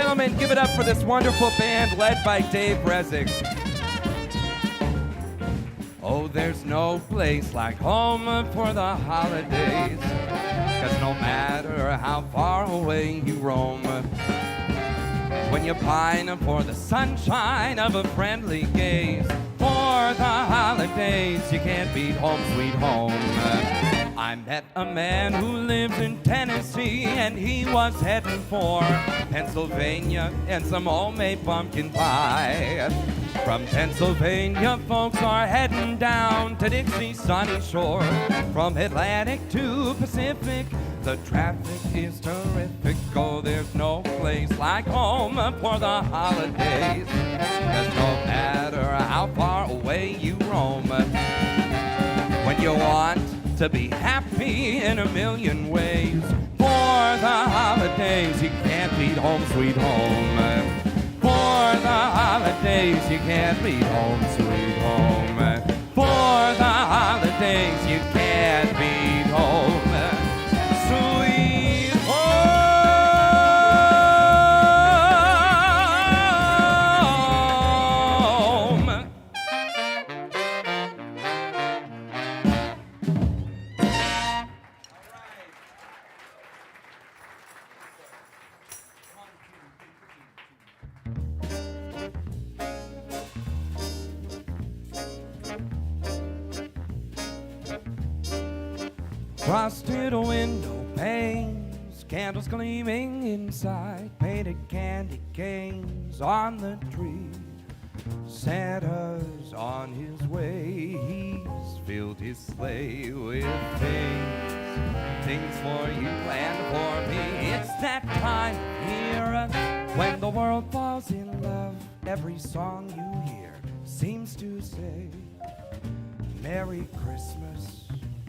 gentlemen, give it up for this wonderful band led by Dave Rezek. Oh, there's no place like home for the holidays, 'cause no matter how far away you roam, when you pine for the sunshine of a friendly gaze, for the holidays you can't beat home sweet home. I met a man who lives in Tennessee, and he was heading for Pennsylvania and some homemade pumpkin pie. From Pennsylvania, folks are heading down to Dixie's sunny shore. From Atlantic to Pacific, the traffic is terrific. Oh, there's no place like home for the holidays, 'cause no matter how far away you roam, when you want to be happy in a million ways, for the holidays you can't beat home sweet home. For the holidays you can't beat home sweet home. For the holidays you can't beat home sweet home. Frosted window panes, candles gleaming inside, painted candy canes on the tree. Santa's on his way, he's filled his sleigh with things for you and for me. It's that time of year when the world falls in love. Every song you hear seems to say, Merry Christmas,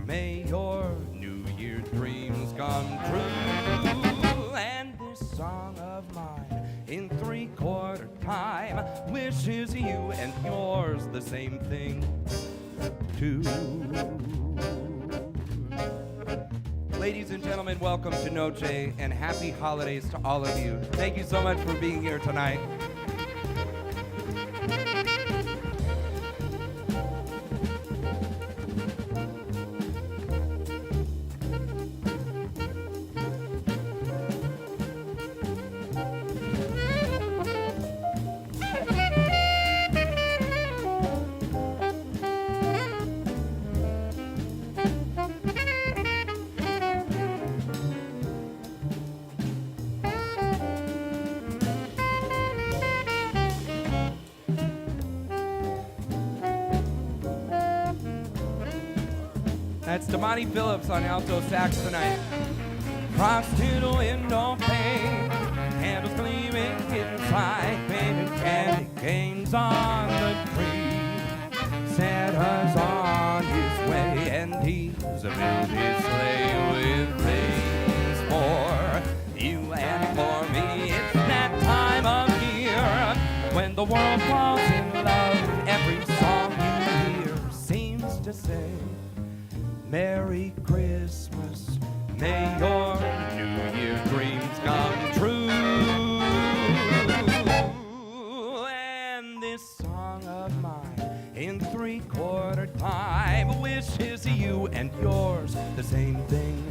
may your New Year dreams come true. And this song of mine in 3/4 time wishes you and yours the same thing too. Ladies and gentlemen, welcome to Noce and happy holidays to all of you. Thank you so much for being here tonight. That's Damani Phillips on alto sax tonight. Frosted window pane, candles gleaming inside, painted candy canes on the tree. Santa's on his way, and he's filled his sleigh with things for you and for me. It's that time of year when the world falls in love. Every song you hear seems to say, Merry Christmas, may your New Year dreams come true. And this song of mine in 3/4 time wishes you and yours the same thing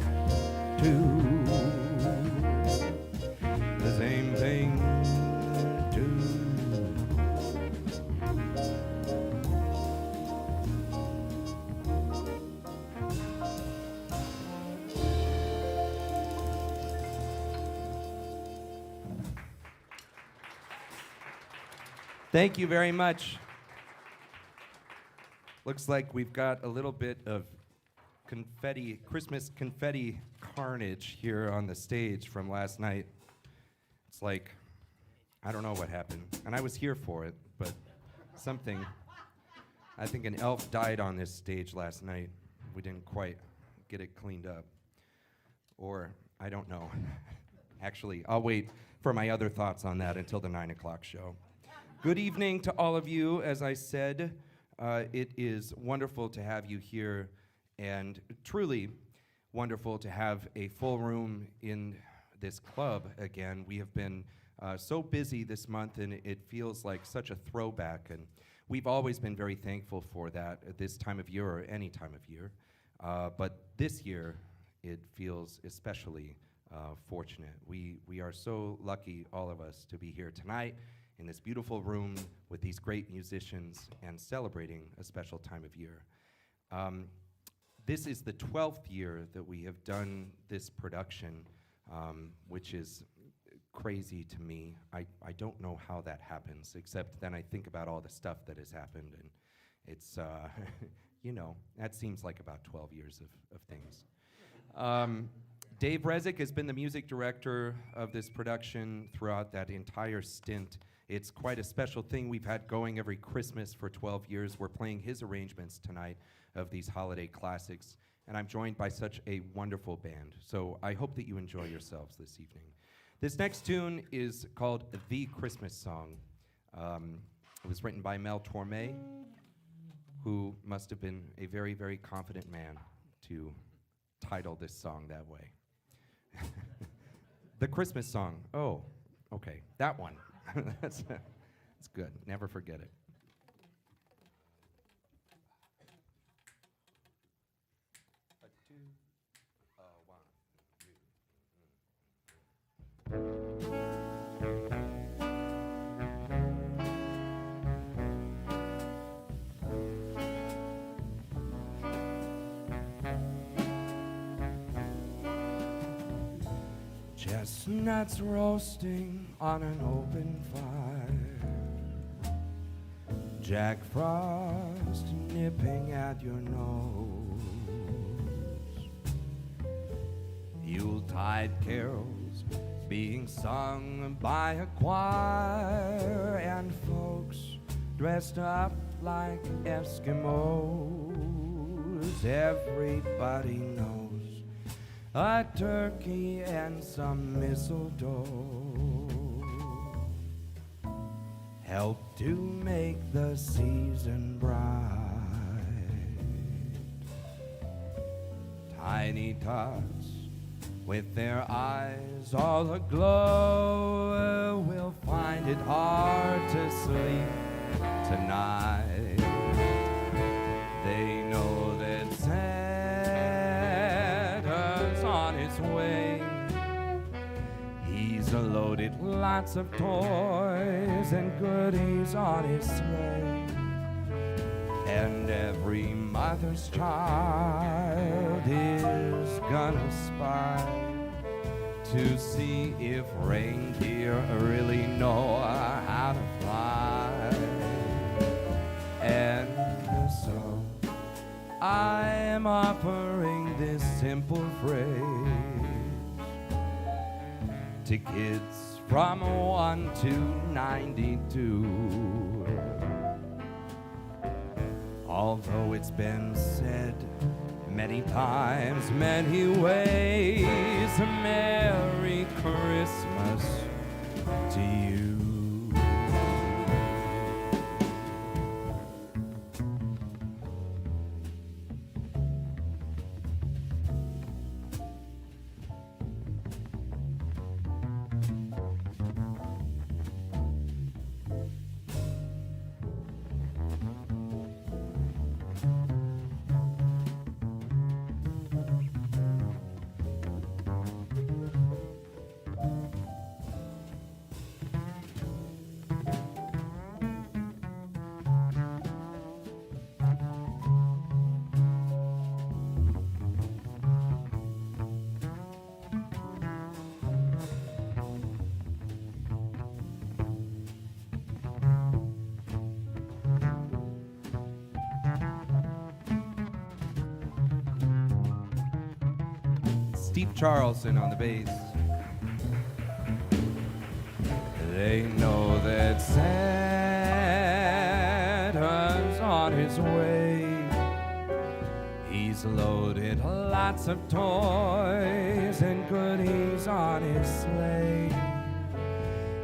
too. The same thing too. Thank you very much. Looks like we've got a little bit of confetti, Christmas confetti carnage here on the stage from last night. It's like, I don't know what happened. And I was here for it, but something, I think an elf died on this stage last night. We didn't quite get it cleaned up. Or, I don't know. Actually, I'll wait for my other thoughts on that until the 9 o'clock show. Good evening to all of you. As I said, it is wonderful to have you here, and truly wonderful to have a full room in this club again. We have been so busy this month, and it feels like such a throwback. And we've always been very thankful for that at this time of year or any time of year. But this year, it feels especially fortunate. We are so lucky, all of us, to be here tonight in this beautiful room with these great musicians and celebrating a special time of year. This is the 12th year that we have done this production, which is crazy to me. I don't know how that happens, except then I think about all the stuff that has happened, and it's, you know, that seems like about 12 years of things. Dave Rezek has been the music director of this production throughout that entire stint. It's quite a special thing we've had going every Christmas for 12 years. We're playing his arrangements tonight of these holiday classics, and I'm joined by such a wonderful band. So I hope that you enjoy yourselves this evening. This next tune is called The Christmas Song. It was written by Mel Torme, who must have been a very, very confident man to title this song that way. The Christmas Song. Oh, okay, that one. That's good. Never forget it. Chestnuts roasting on an open fire, Jack Frost nipping at your nose, Yuletide carols being sung by a choir, and folks dressed up like Eskimos. Everybody knows a turkey and some mistletoe help to make the season bright. Tiny tots with their eyes all aglow will find it hard to sleep tonight. They know that Santa's on his way. He's loaded lots of toys and goodies on his sleigh, and every mother's child is gonna spy to see if reindeer really know how to fly. And so I'm offering this simple phrase to kids from 1 to 92. Although it's been said many times, many ways, Merry Christmas to you. Steve Charleston on the bass. They know that Santa's on his way. He's loaded lots of toys and goodies on his sleigh,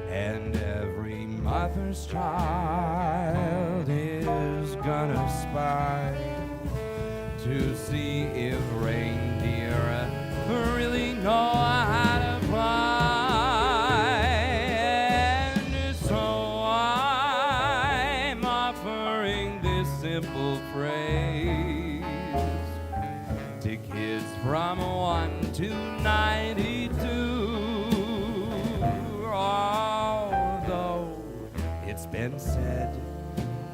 and every mother's child is gonna spy to see if reindeer really know how to fly. holidays. Tickets from 1 to 92. Although it's been said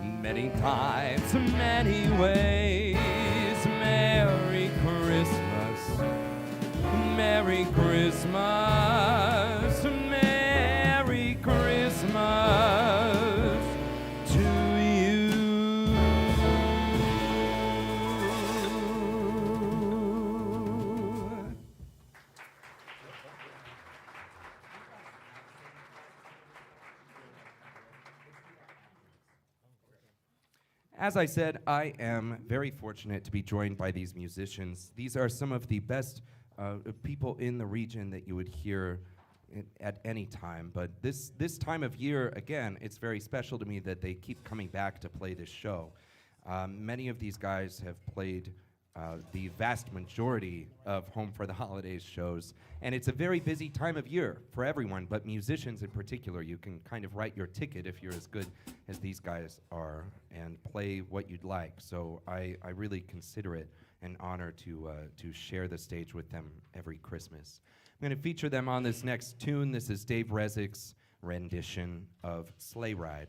many times, many ways, Merry Christmas, Merry Christmas, Merry Christmas to you. As I said, I am very fortunate to be joined by these musicians. These are some of the best people in the region that you would hear at any time. But this time of year, again, it's very special to me that they keep coming back to play this show. Many of these guys have played the vast majority of Home for the Holidays shows, and it's a very busy time of year for everyone, but musicians in particular. You can kind of write your ticket if you're as good as these guys are and play what you'd like. So I really consider it an honor to share the stage with them every Christmas. I'm going to feature them on this next tune. This is Dave Rezek's rendition of Sleigh Ride.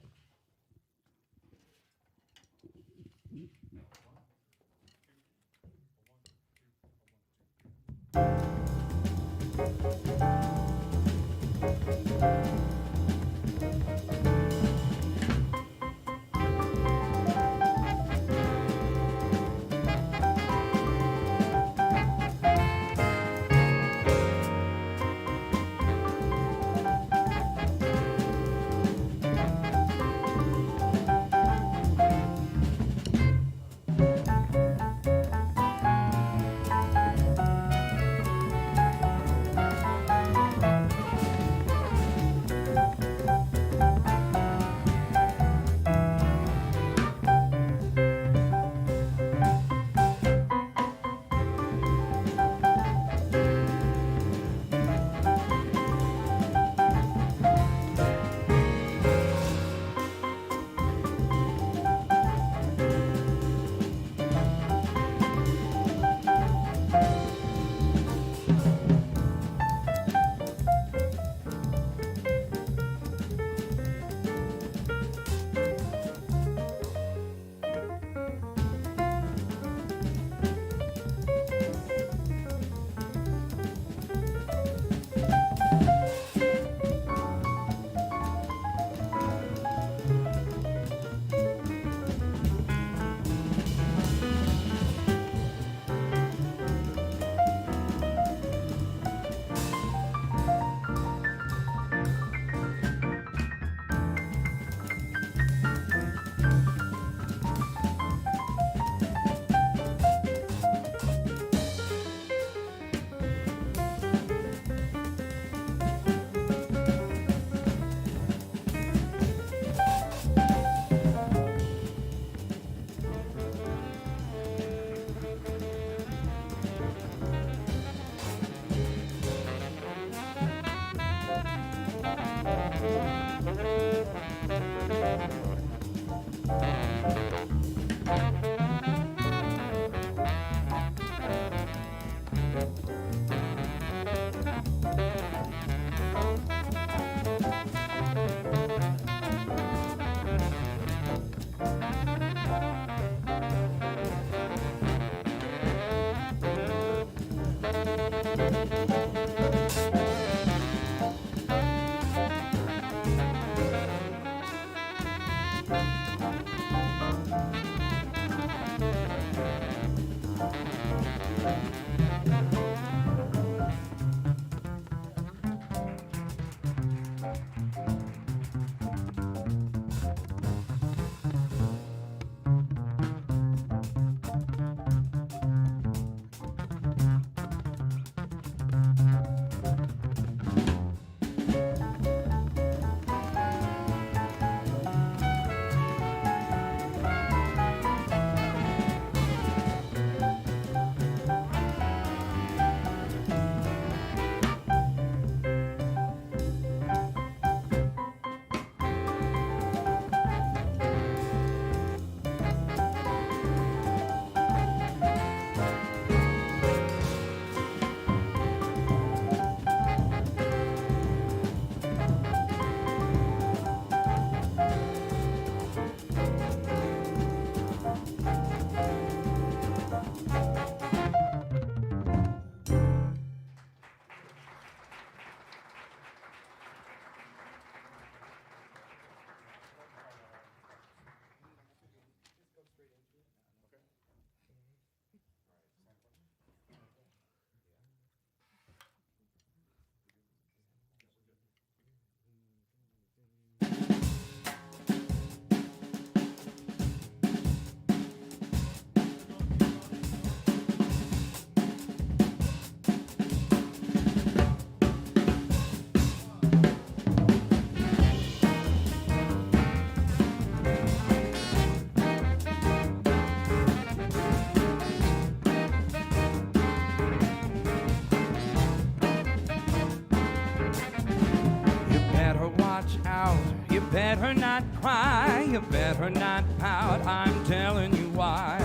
better not cry, you better not pout, I'm telling you why.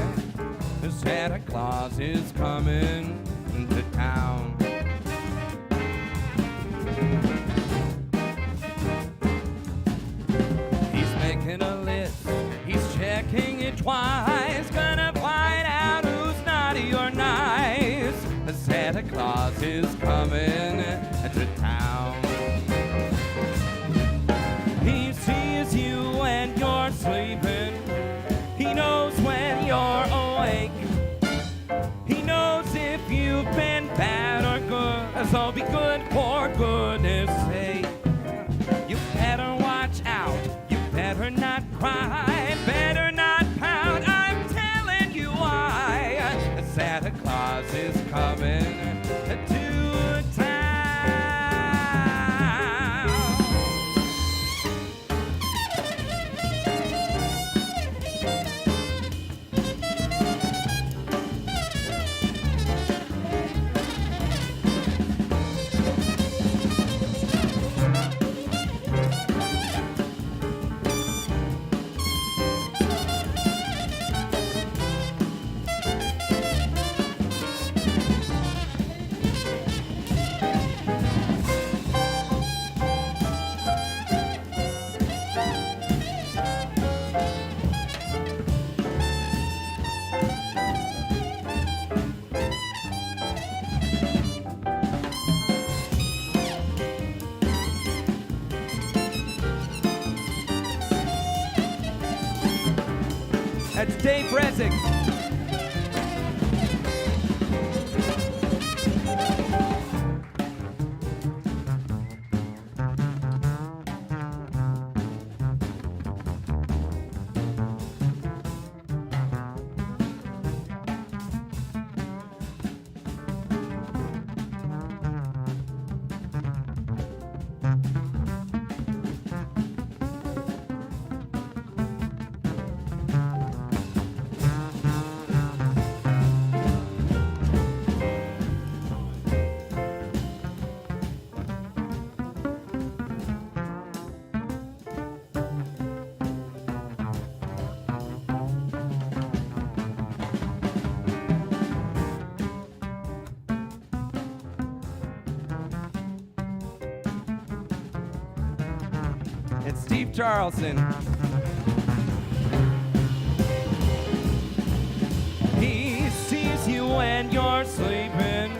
Santa Claus is coming to town. He's making a list, he's checking it twice, gonna find out who's naughty or nice. Santa Claus is coming to town. He sees you when you're sleeping, he knows when you're awake, he knows if you've been bad or good, so be good for goodness sake. You better watch out, you better not cry, better not pout, I'm telling you why. Santa Claus is coming to town. That's Dave Rezek. It's Steve Charleston. He sees you when you're sleeping.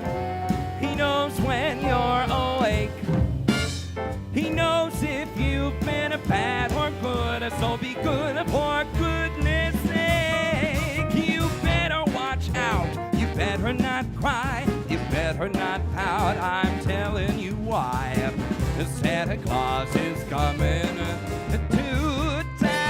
He knows when you're awake. He knows if you've been a bad or good, so be good for goodness sake. You better watch out, you better not cry, you better not pout, I'm telling you why. Santa Claus is coming to town.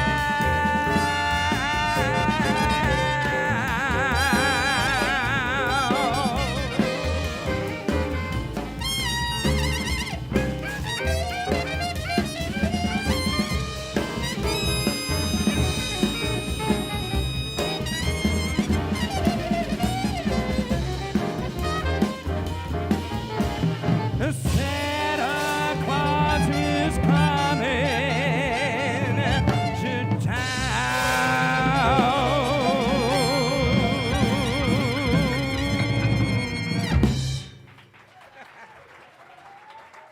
Santa Claus is coming to town.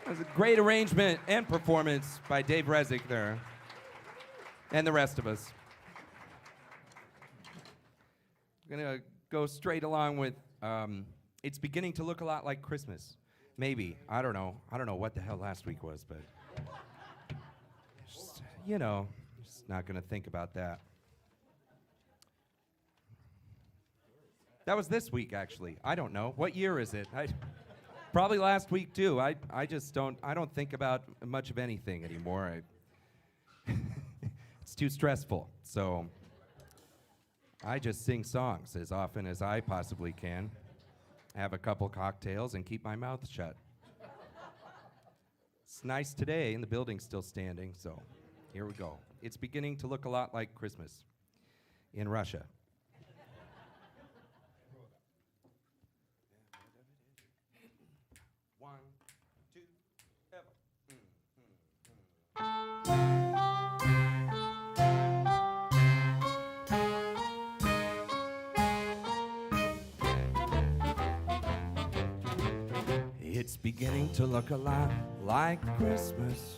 That was a great arrangement and performance by Dave Rezek there, and the rest of us. I'm gonna go straight along with It's Beginning to Look a Lot Like Christmas. Maybe. I don't know. I don't know what the hell last week was, but just, just not going to think about that. That was this week, actually. I don't know. What year is it? Probably last week, too. I don't think about much of anything anymore. It's too stressful. So I just sing songs as often as I possibly can. Have a couple cocktails and keep my mouth shut. It's nice today and the building's still standing, so here we go. It's beginning to look a lot like Christmas in Russia. One, two, ever. beginning to look a lot like Christmas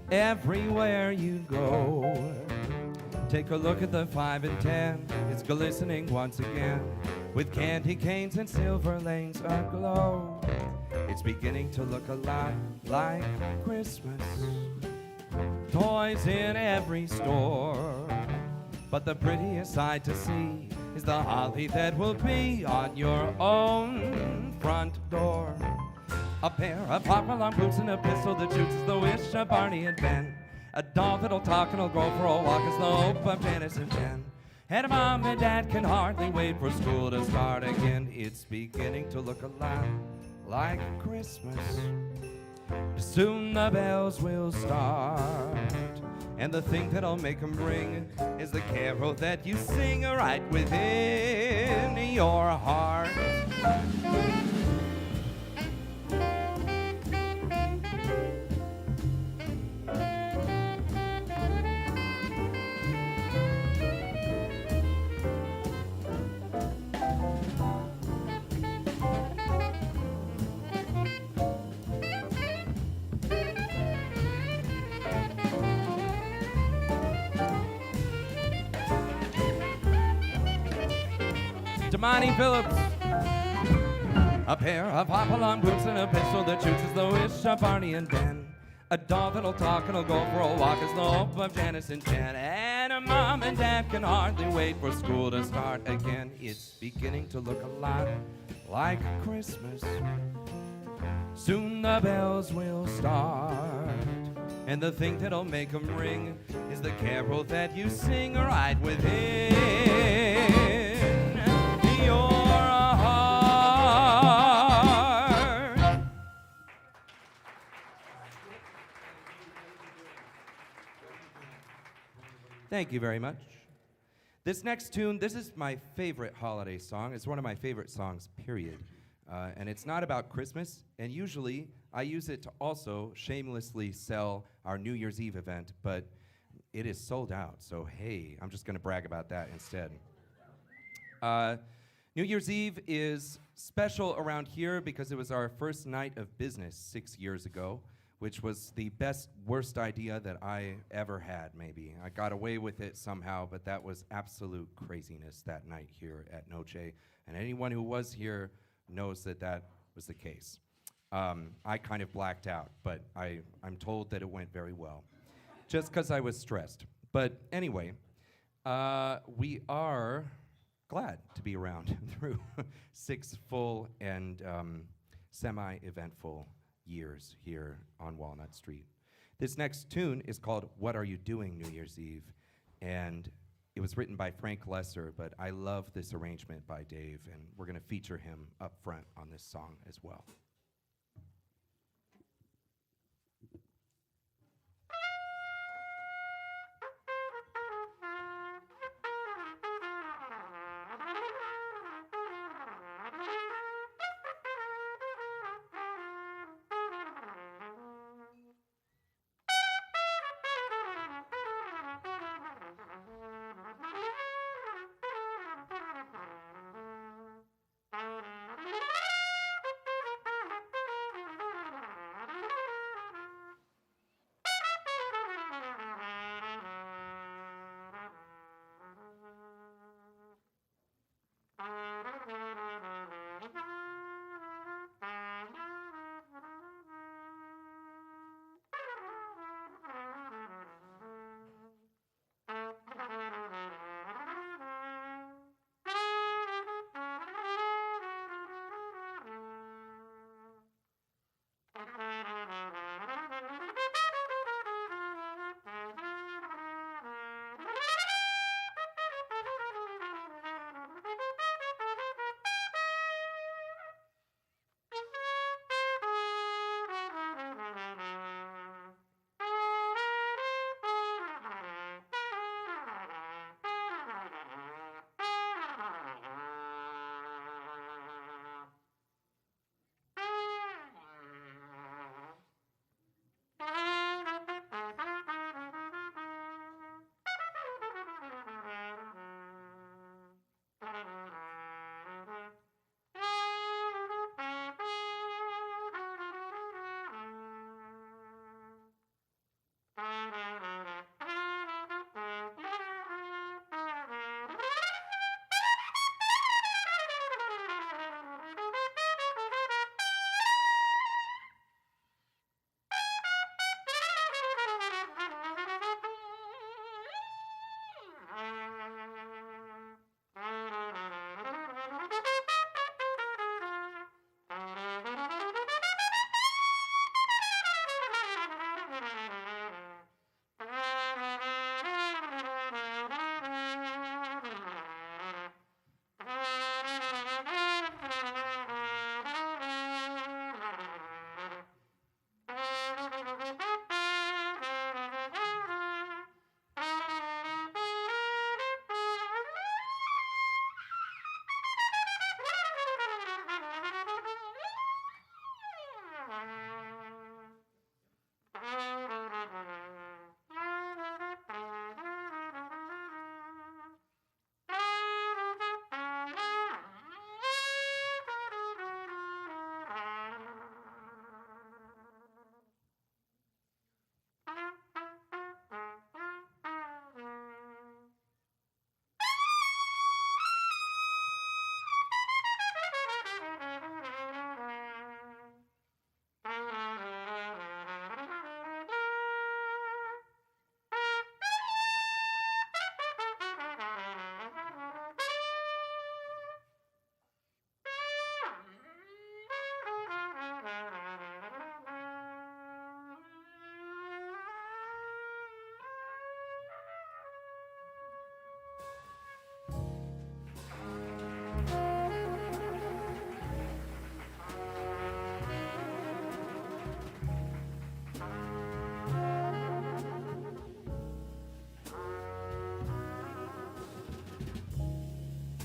everywhere you go. Take a look at the 5 and 10, it's glistening once again with candy canes and silver lanes aglow. It's beginning to look a lot like Christmas. Toys in every store, but the prettiest sight to see is the holly that will be on your own front door. A pair of hop-along boots and a pistol that shoots is the wish of Barney and Ben. A doll that'll talk and will go for a walk is the hope of Janice and Jen. And Mom and Dad can hardly wait for school to start again. It's beginning to look a lot like Christmas. Soon the bells will start, and the thing that'll make them ring is the carol that you sing right within your heart. Monty Phillips. A pair of hop-along boots and a pistol that shoots is the wish of Barney and Ben. A doll that'll talk and will go for a walk is the hope of Janice and Jen. And a Mom and Dad can hardly wait for school to start again. It's beginning to look a lot like Christmas. Soon the bells will start, and the thing that'll make them ring is the carol that you sing right within your heart. Thank you very much. This next tune, this is my favorite holiday song. It's one of my favorite songs, period. And it's not about Christmas, and usually I use it to also shamelessly sell our New Year's Eve event, but it is sold out, so hey, I'm just gonna brag about that instead. New Year's Eve is special around here because it was our first night of business 6 years ago, which was the best, worst idea that I ever had, maybe. I got away with it somehow, but that was absolute craziness that night here at Noce. And anyone who was here knows that that was the case. I kind of blacked out, but I'm told that it went very well, just because I was stressed. But anyway, we are glad to be around through 6 full and semi-eventful years here on Walnut Street. This next tune is called What Are You Doing New Year's Eve? And it was written by Frank Lesser, but I love this arrangement by Dave, and we're gonna feature him up front on this song as well.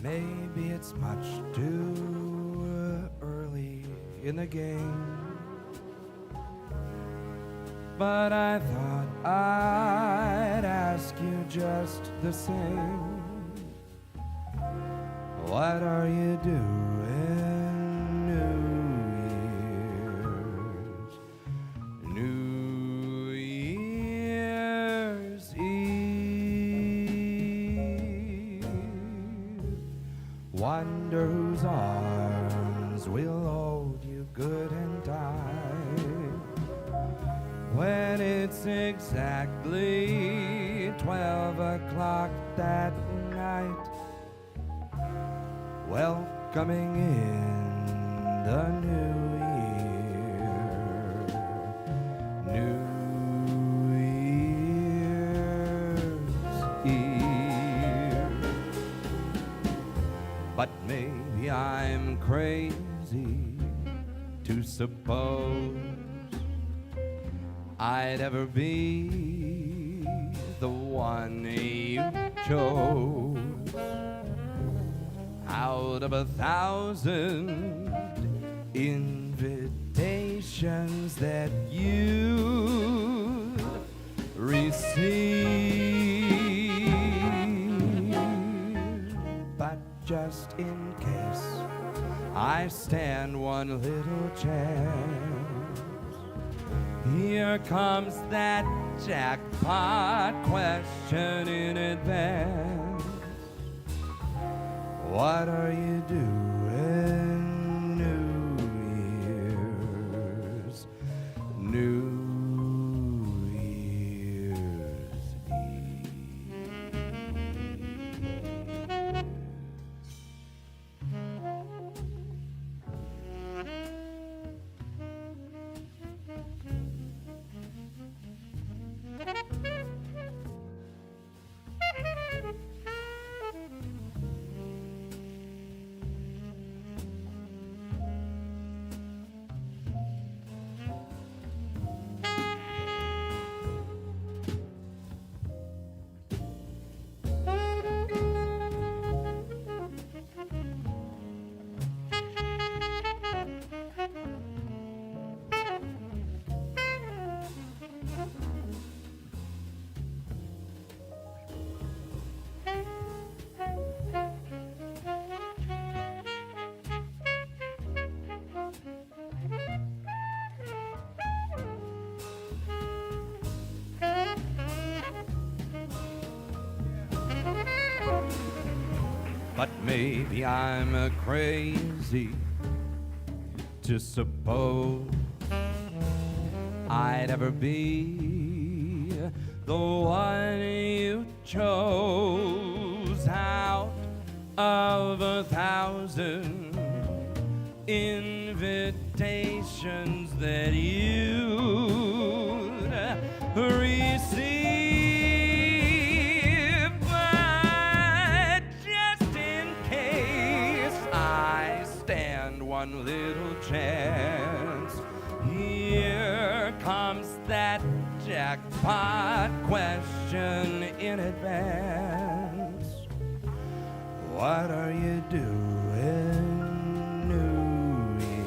maybe it's much too early in the game. But I thought I'd ask you just the same. What are you doing New Year's Eve? Wonder whose arms will hold you good and tight when it's exactly 12 o'clock that night, welcoming in the new year, New Year's Eve. But maybe I'm crazy to suppose I'd ever be the one you chose out of 1,000 invitations that you received. But just in case I stand one little chance, here comes that jackpot question in advance. What are you doing New Year's Eve? But maybe I'm crazy to suppose I'd ever be the one you chose out of 1,000 invitations that you'd receive. One little chance, here comes that jackpot question in advance. What are you doing New Year's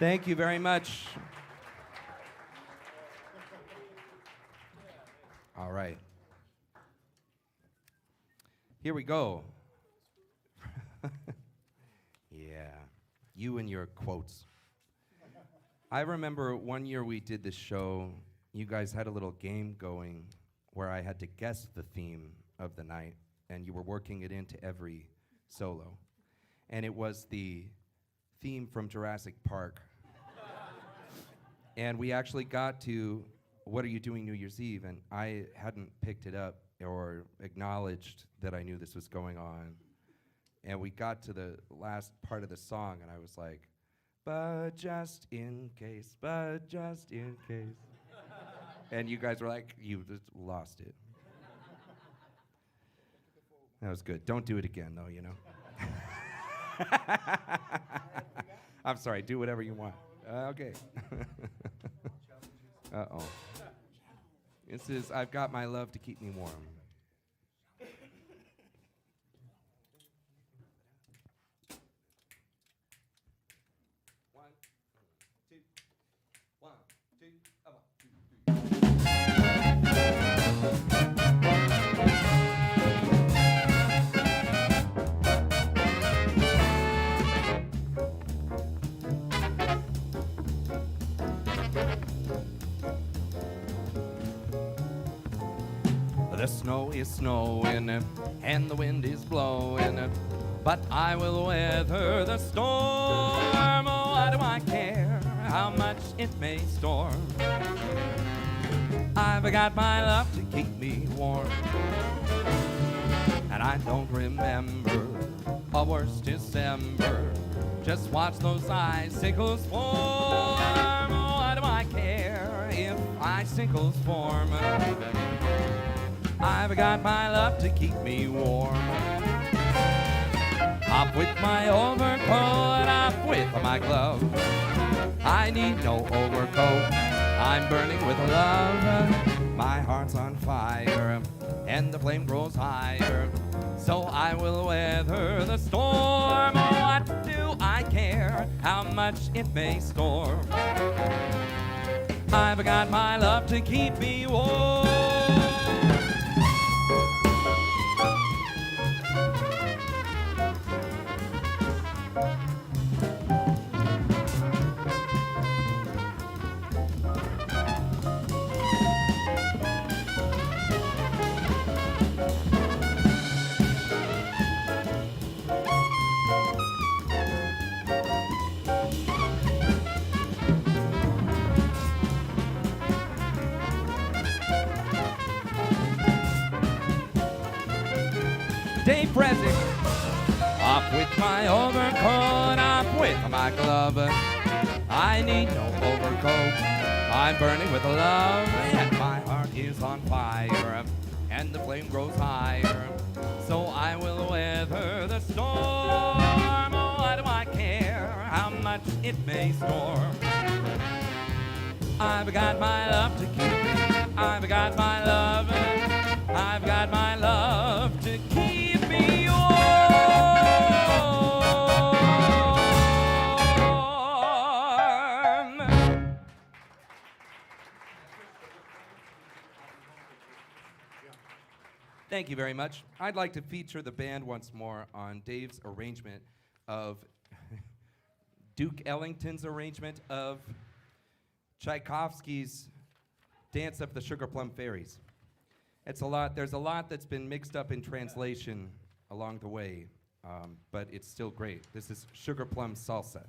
Thank you very much. All right. Here we go. Yeah, you and your quotes. I remember one year we did this show, you guys had a little game going where I had to guess the theme of the night, and you were working it into every solo. and it was the theme from Jurassic Park. And we actually got to What Are You Doing New Year's Eve? And I hadn't picked it up or acknowledged that I knew this was going on. And we got to the last part of the song, and I was like, but just in case, but just in case. And you guys were like, you just lost it. That was good. Don't do it again, though, you know. I'm sorry, do whatever you want. Okay. Uh-oh. This is I've Got My Love to Keep Me Warm. One, two, one, two, one, two, The snow is snowing and the wind is blowing, but I will weather the storm. Oh, why do I care how much it may storm? I've got my love to keep me warm, and I don't remember a worse December. Just watch those icicles form. Oh, why do I care if icicles form? I've got my love to keep me warm. Up with my overcoat, up with my glove. I need no overcoat, I'm burning with love. My heart's on fire, and the flame grows higher. So I will weather the storm. Oh, what do I care how much it may storm? I've got my love to keep me warm. Dave Rezek. Up with my overcoat, up with my glove. I need no overcoat, I'm burning with love. And my heart is on fire, and the flame grows higher. So I will weather the storm. Oh, why do I care how much it may storm? I've got my love to keep me. I've got my love. I've got my love to keep me warm. Thank you very much. I'd like to feature the band once more on Dave's arrangement of Duke Ellington's arrangement of Tchaikovsky's Dance of the Sugar Plum Fairies. It's a lot. There's a lot that's been mixed up in translation along the way, but it's still great. This is Sugar Plum Salsa.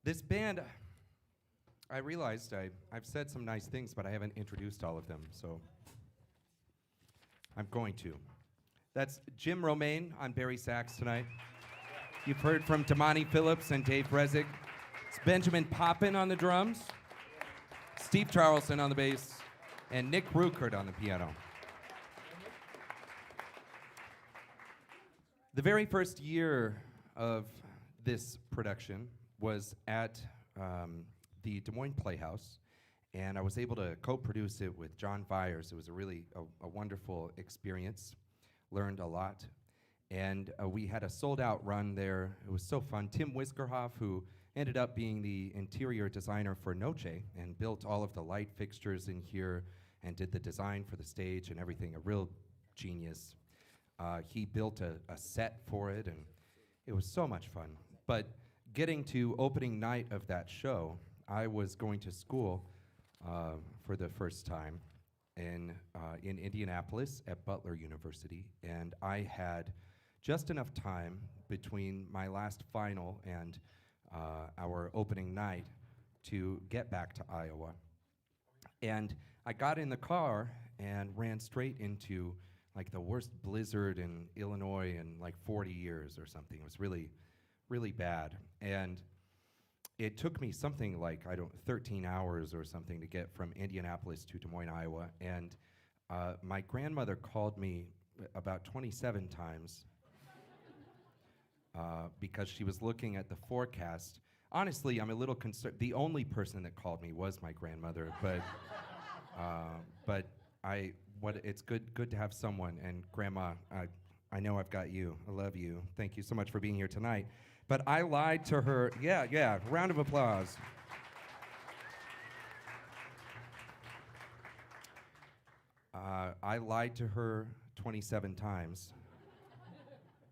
This band, I realized I've said some nice things, but I haven't introduced all of them, so I'm going to. That's Jim Romaine on Barry sax tonight. You've heard from Damani Phillips and Dave Rezek. It's Benjamin Poppin on the drums, Steve Charleston on the bass, and Nick Rookerd on the piano. The very first year of this production was at the Des Moines Playhouse, and I was able to co-produce it with John Vyers. It was a really a wonderful experience. Learned a lot, and we had a sold-out run there. It was so fun. Tim Wiskerhoff, who ended up being the interior designer for Noce and built all of the light fixtures in here and did the design for the stage and everything, a real genius. He built a set for it, and it was so much fun. But getting to opening night of that show, I was going to school for the first time in Indianapolis at Butler University, and I had just enough time between my last final and our opening night to get back to Iowa. And I got in the car and ran straight into like the worst blizzard in Illinois in like 40 years or something. It was really, really bad. And it took me something like, 13 hours or something to get from Indianapolis to Des Moines, Iowa. And my grandmother called me about 27 times because she was looking at the forecast. Honestly, I'm a little concerned. The only person that called me was my grandmother, but it's good to have someone. And Grandma, I know I've got you. I love you. Thank you so much for being here tonight. But I lied to her. Yeah, round of applause. I lied to her 27 times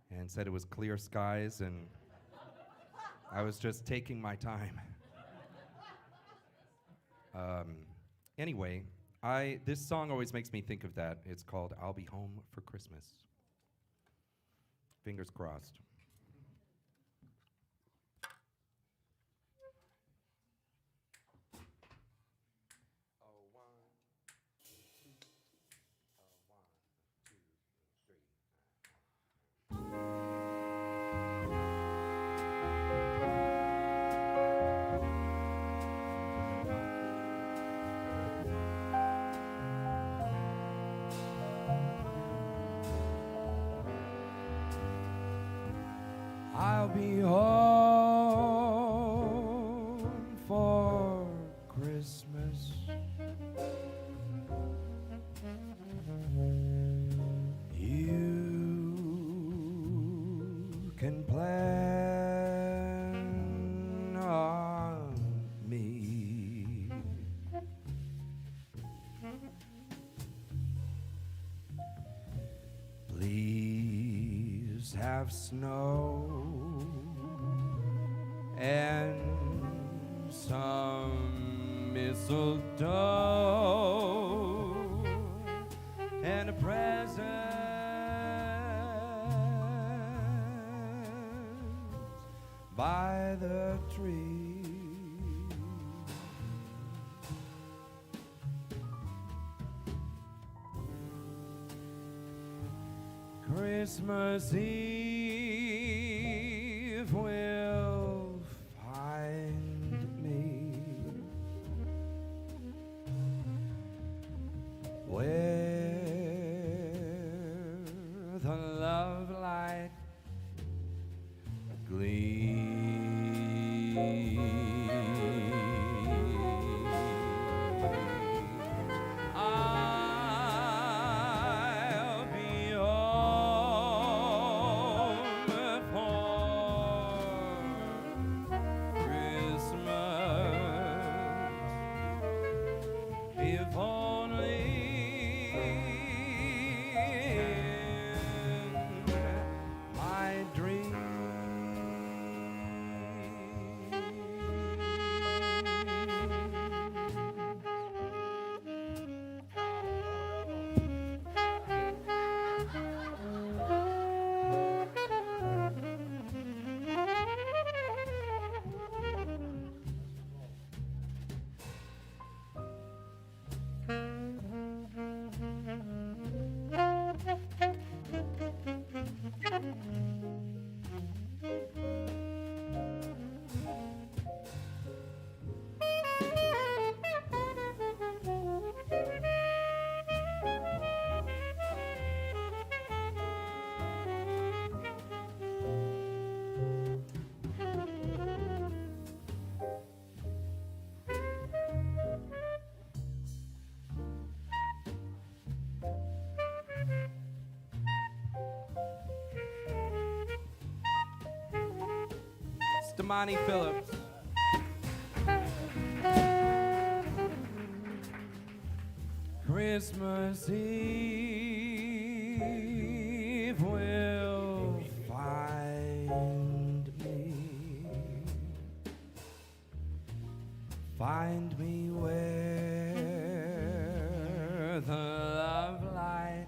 and said it was clear skies and I was just taking my time. Anyway, this song always makes me think of that. It's called I'll Be Home for Christmas. Fingers crossed. I'll be home for Christmas. You can plan on me. Please have snow and some mistletoe and a present by the tree. Christmas Eve will find me where the love light gleams. I'll be home for Christmas, if only in my dreams. Damani Phillips. Christmas Eve will find me where the love light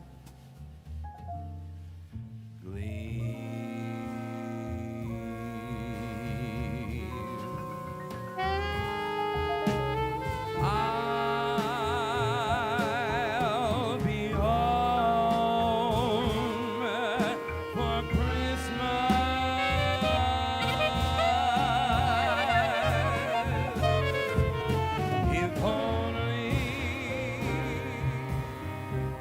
gleams. I'll be home for Christmas. If only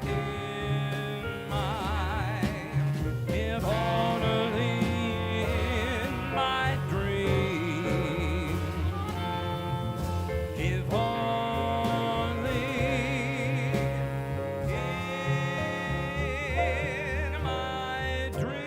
in my, if only in my dream, if only in my dream.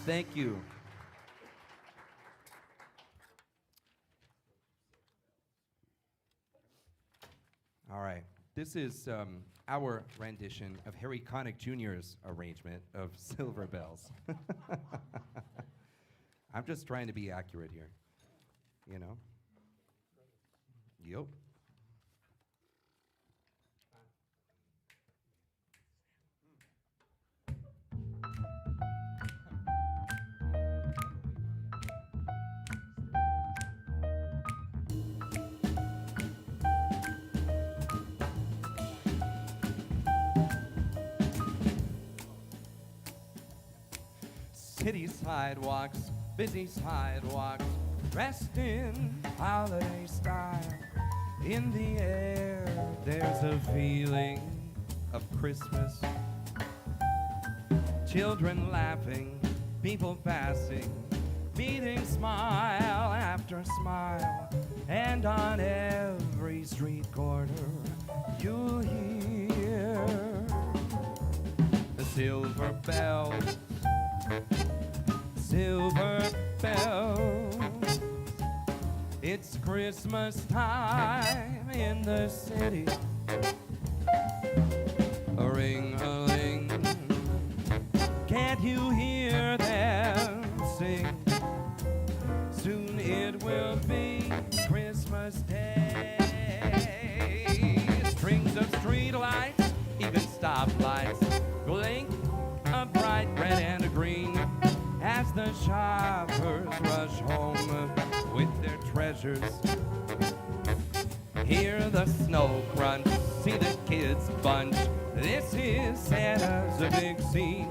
Thank you. All right. This is our rendition of Harry Connick Jr.'s arrangement of Silver Bells. I'm just trying to be accurate here, you know? Yup. City sidewalks, busy sidewalks, dressed in holiday style. In the air, there's a feeling of Christmas. Children laughing, people passing, meeting smile after smile. And on every street corner, you'll hear the silver bells. Silver bells, it's Christmas time in the city. A ring-a-ling, can't you hear them sing? Soon it will be Christmas Day. Strings of street lights, even stoplights, blink a bright red and a green. As the shoppers rush home with their treasures, hear the snow crunch, see the kids bunch. This is Santa's a big scene,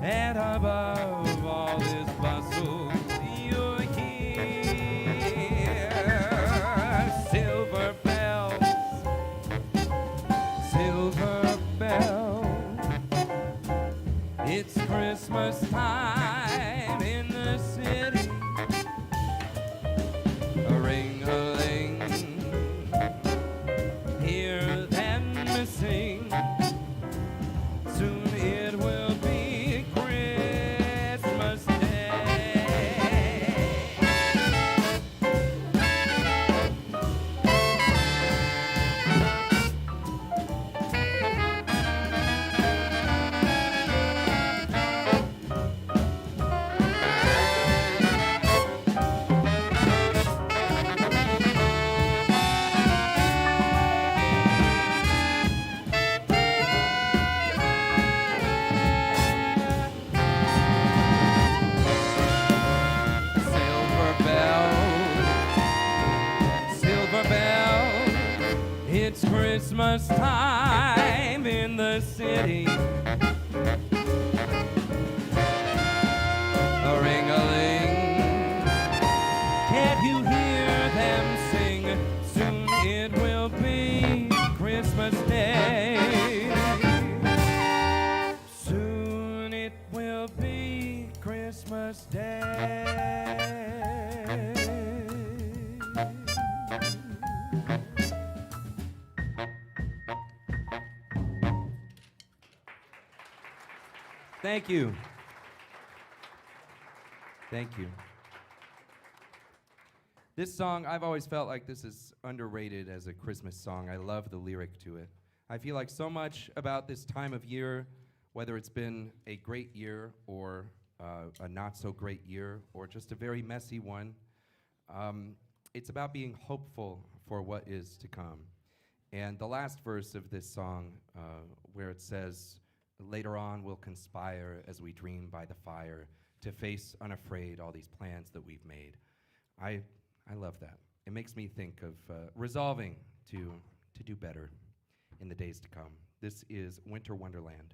and above all this bustle, you hear silver bells, silver bells. It's Christmas time in the city. A ring-a-ling, hear them sing. Soon it will be Christmas Day. It's Christmas time in the city. A ring-a-ling, can't you hear them sing? Soon it will be Christmas Day. Thank you. Thank you. This song, I've always felt like this is underrated as a Christmas song. I love the lyric to it. I feel like so much about this time of year, whether it's been a great year or a not so great year or just a very messy one, it's about being hopeful for what is to come. And the last verse of this song, where it says, later on we'll conspire as we dream by the fire to face unafraid all these plans that we've made. I love that. It makes me think of resolving to do better in the days to come. This is Winter Wonderland.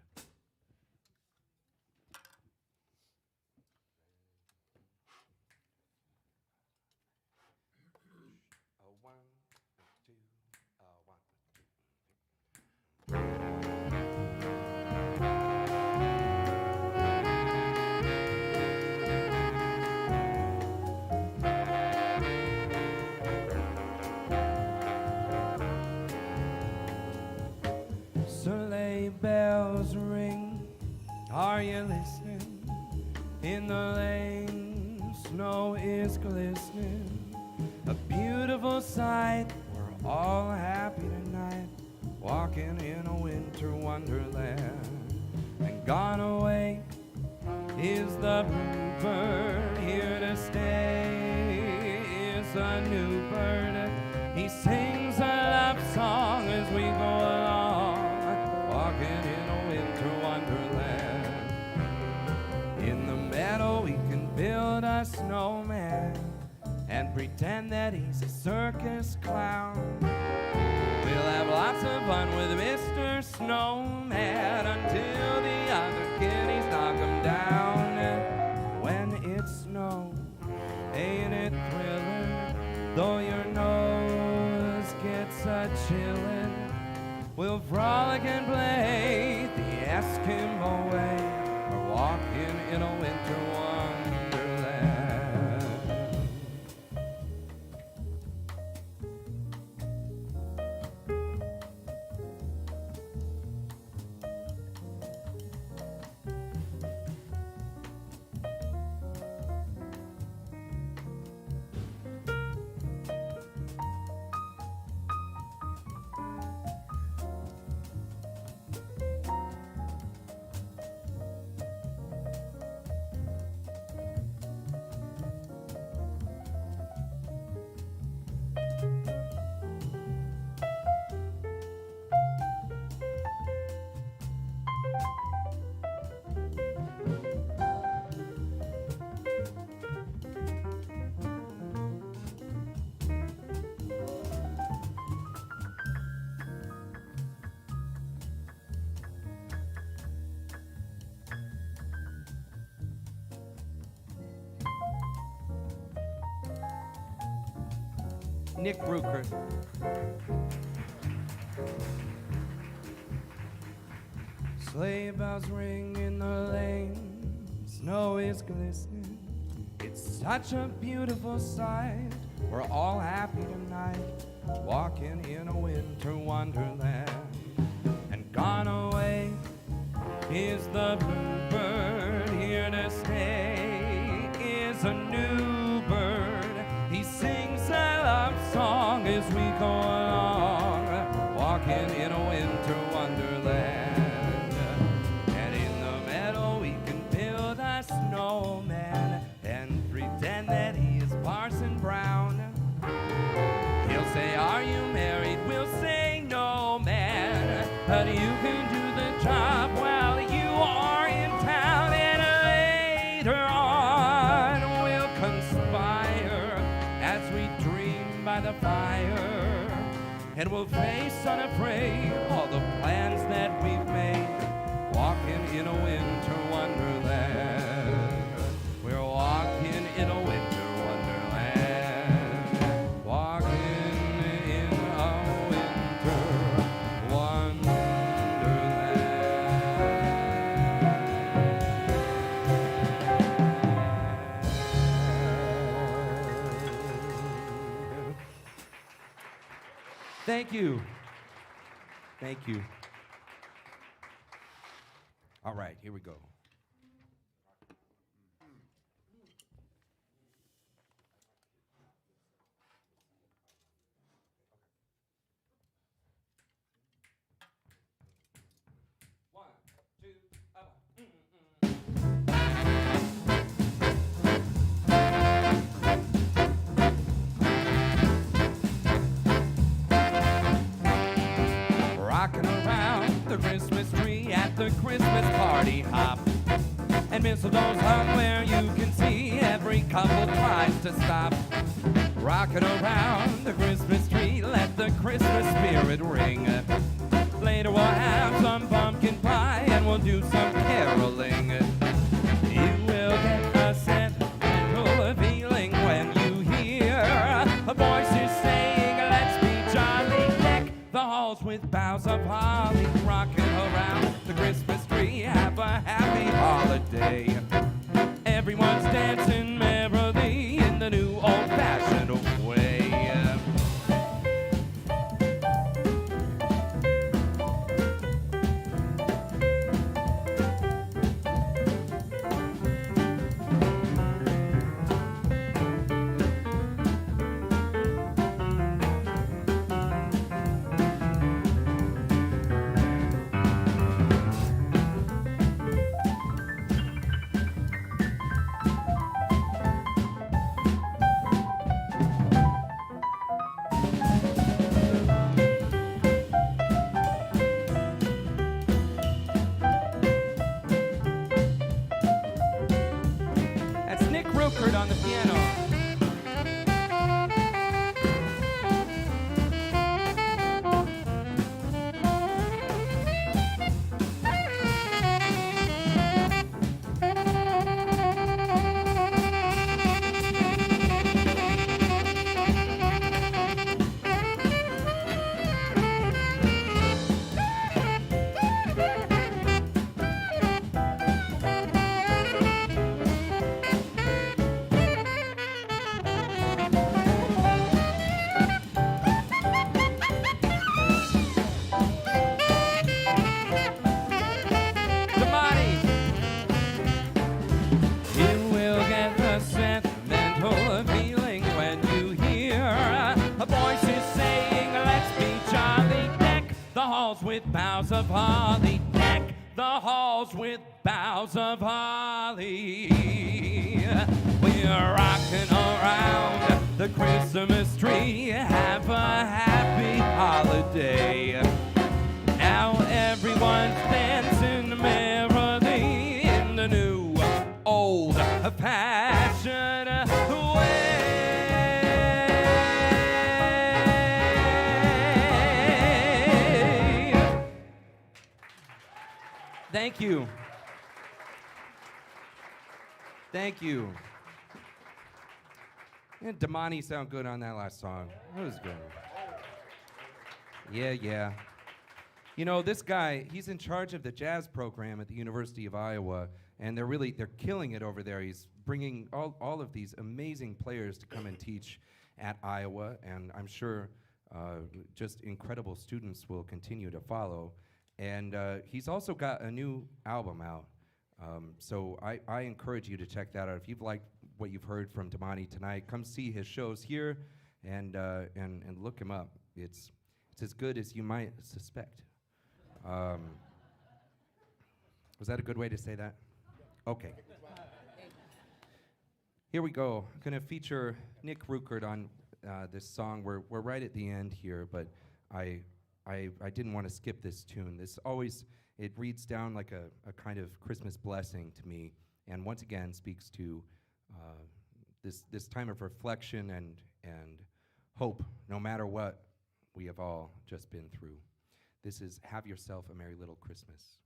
Sleigh bells ring, are you listening? In the lane, snow is glistening. A beautiful sight, we're all happy tonight, walking in a winter wonderland. And gone away is the bluebird, here to stay is a new bird. He sings a love song as we go along, walking in a winter wonderland. In the meadow we can build a snowman and pretend that he's a circus clown. We'll have lots of fun with Mr. Snowman until the other kiddies knock him down. When it snows, ain't it thrilling? Though your nose gets a chillin', we'll frolic and play the Eskimo way. We're walking in a winter wonderland. Nick Rookerd. Sleigh bells ring in the lane, snow is glistening. It's such a beautiful sight. We're all happy tonight, walking in a winter wonderland. And gone away is the bluebird, here to stay is a new bird. He sings a love song as we go along, walking in a winter wonderland. And in the meadow we can build a snowman and pretend that he is Parson Brown. He'll say, are you married? We'll say, no, man, but you can do the job while you are in town. And later on we'll conspire as we dream by the fire, and we'll face unafraid all the plans that we've made, walking in a winter wonderland. We're walking in a winter wonderland, walking in a winter wonderland. Thank you. Thank you. All right, here we go. and mistletoe's hung where you can see every couple tries to stop. Rocking around the Christmas tree, let the Christmas spirit ring. Later we'll have some pumpkin pie and we'll do some caroling. You will get a sentimental feeling when you hear a voice is saying, let's be jolly. Deck the halls with boughs of holly, rocking around the Christmas tree. Have a happy holiday. Everyone's dancing merrily in the new old-fashioned way. Rookerd on the piano. With boughs of holly, deck the halls with boughs of holly. We're rocking around the Christmas tree. Have a happy holiday. Now everyone's dancing merrily in the new old-fashioned way. Thank you. Thank you. And Damani sound good on that last song. That was good. Yeah. You know, this guy, he's in charge of the jazz program at the University of Iowa, and they're killing it over there. He's bringing all of these amazing players to come and teach at Iowa, and I'm sure just incredible students will continue to follow. And he's also got a new album out. So I encourage you to check that out. If you've liked what you've heard from Damani tonight, come see his shows here and look him up. It's as good as you might suspect. Was that a good way to say that? Okay. Here we go. I'm going to feature Nick Rookerd on this song. We're right at the end here, but I didn't want to skip this tune. It reads down like a kind of Christmas blessing to me, and once again speaks to this time of reflection and hope, no matter what we have all just been through. This is Have Yourself a Merry Little Christmas.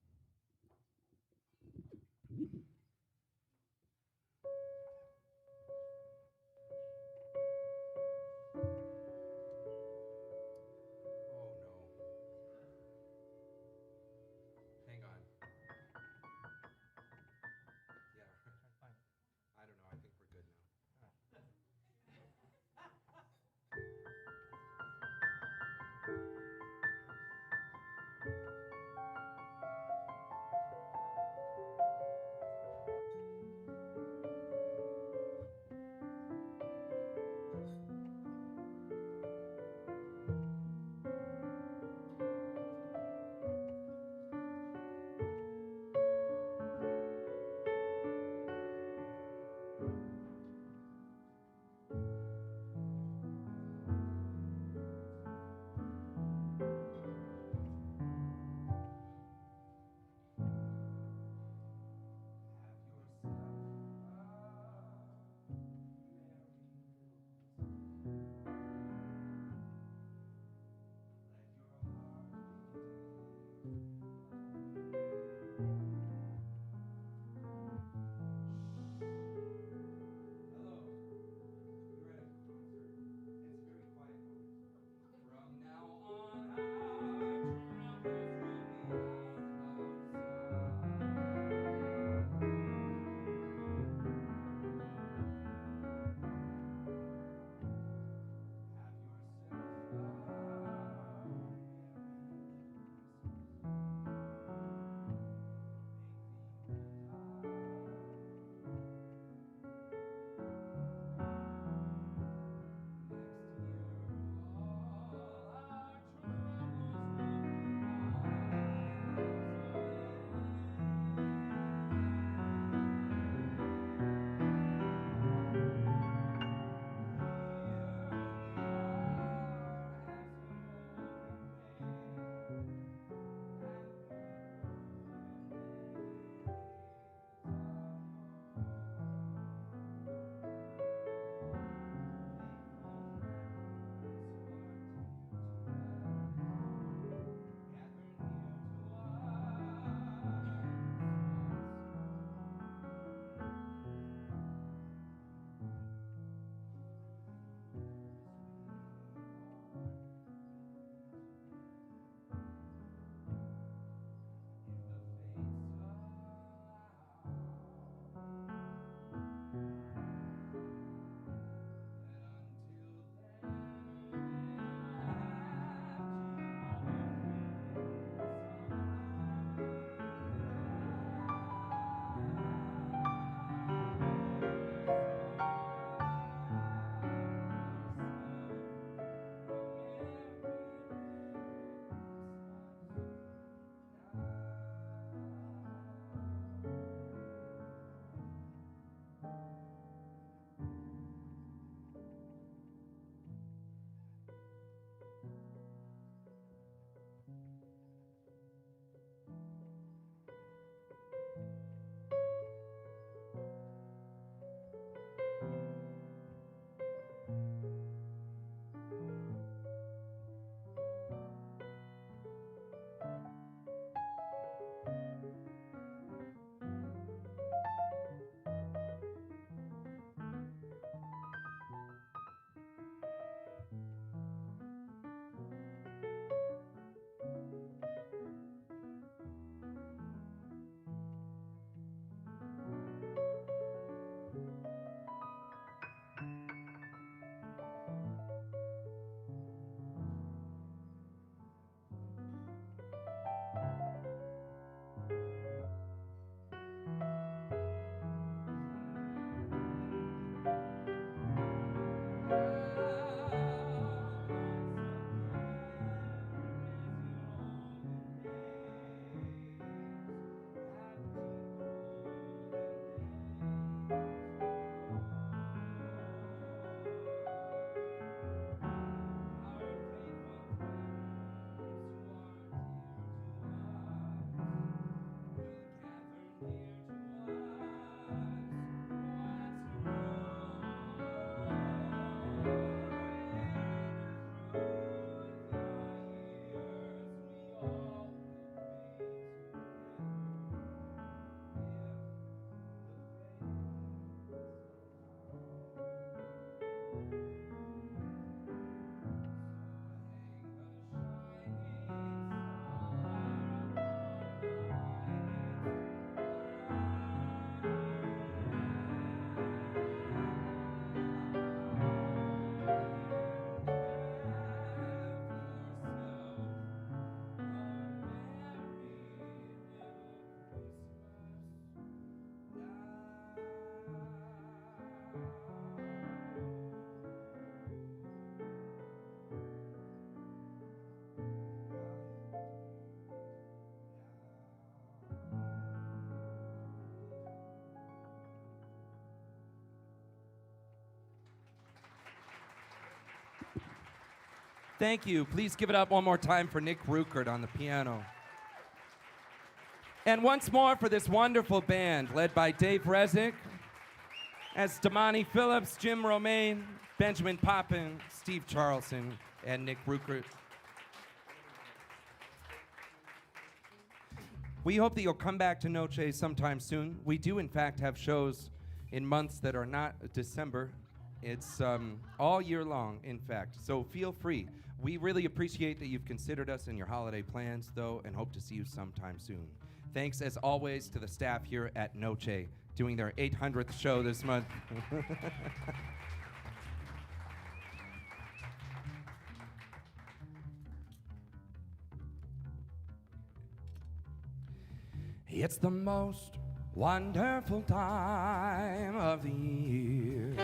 Thank you. Please give it up one more time for Nick Rookerd on the piano. And once more for this wonderful band led by Dave Rezek, as Damani Phillips, Jim Romaine, Benjamin Poppin, Steve Charlson, and Nick Rookerd. We hope that you'll come back to Noce sometime soon. We do, in fact, have shows in months that are not December. It's all year long, in fact, so feel free. We really appreciate that you've considered us in your holiday plans, though, and hope to see you sometime soon. Thanks, as always, to the staff here at Noce, doing their 800th show this month. It's the most wonderful time of the year,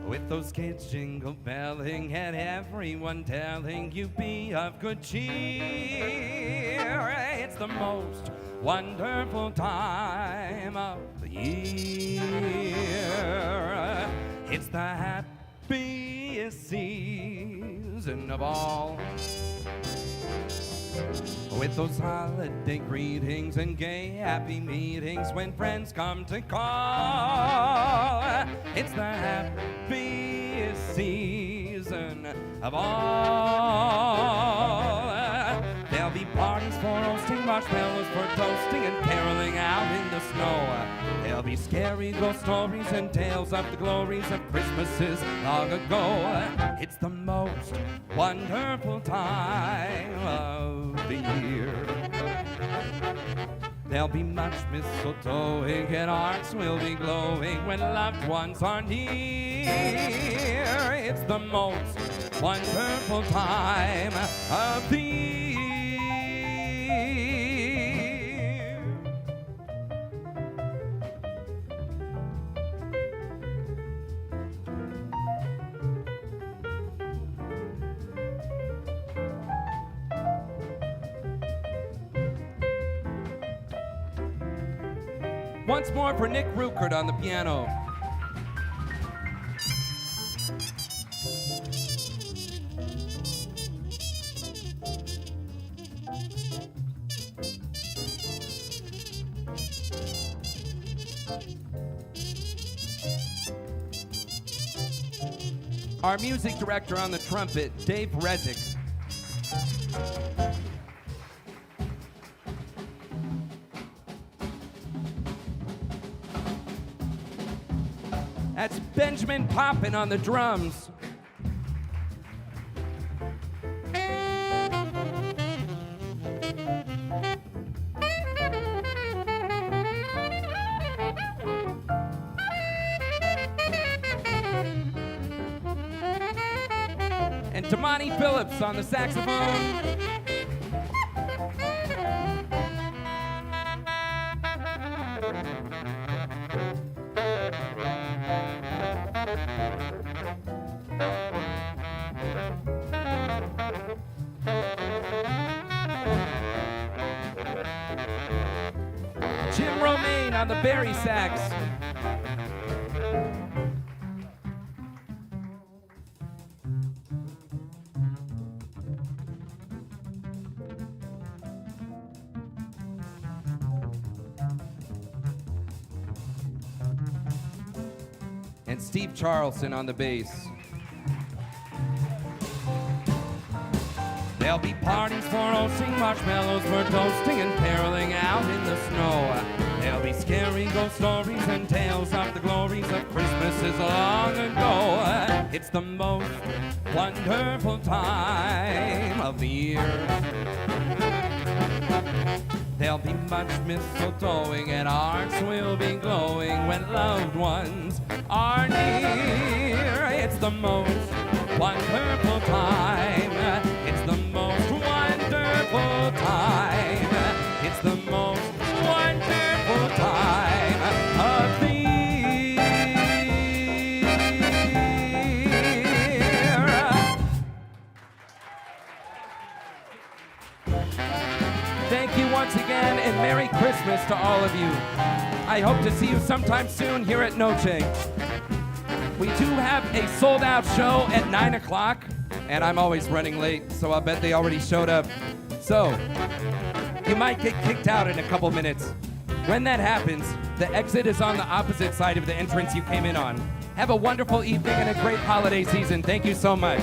with those kids jingle belling and everyone telling you be of good cheer. It's the most wonderful time of the year. It's the happiest season of all, with those holiday greetings and gay happy meetings when friends come to call. It's the happiest season of all. There'll be parties for roasting, marshmallows for toasting, and caroling out in the snow. There'll be scary ghost stories and tales of the glories of Christmases long ago. It's the most wonderful time of the year. There'll be much mistletoeing and hearts will be glowing when loved ones are near. It's the most wonderful time of the year. Once more for Nick Rookerd on the piano. Our music director on the trumpet, Dave Rezek. That's Benjamin Poppin on the drums. And Damani Phillips on the saxophone. Jim Romaine on the Barry sax. And Steve Charlson on the bass. There'll be parties for roasting, marshmallows for toasting, and caroling out in the snow. There'll be scary ghost stories and tales of the glories of Christmases long ago. It's the most wonderful time of the year. There'll be much mistletoeing and hearts will be glowing when loved ones are near. It's the most wonderful time. It's the most wonderful time. It's the most wonderful time of the year. Thank you once again, and Merry Christmas to all of you. I hope to see you sometime soon here at Noce. We do have a sold-out show at 9 o'clock. and I'm always running late, so I'll bet they already showed up. So, you might get kicked out in a couple minutes. When that happens, the exit is on the opposite side of the entrance you came in on. Have a wonderful evening and a great holiday season. Thank you so much.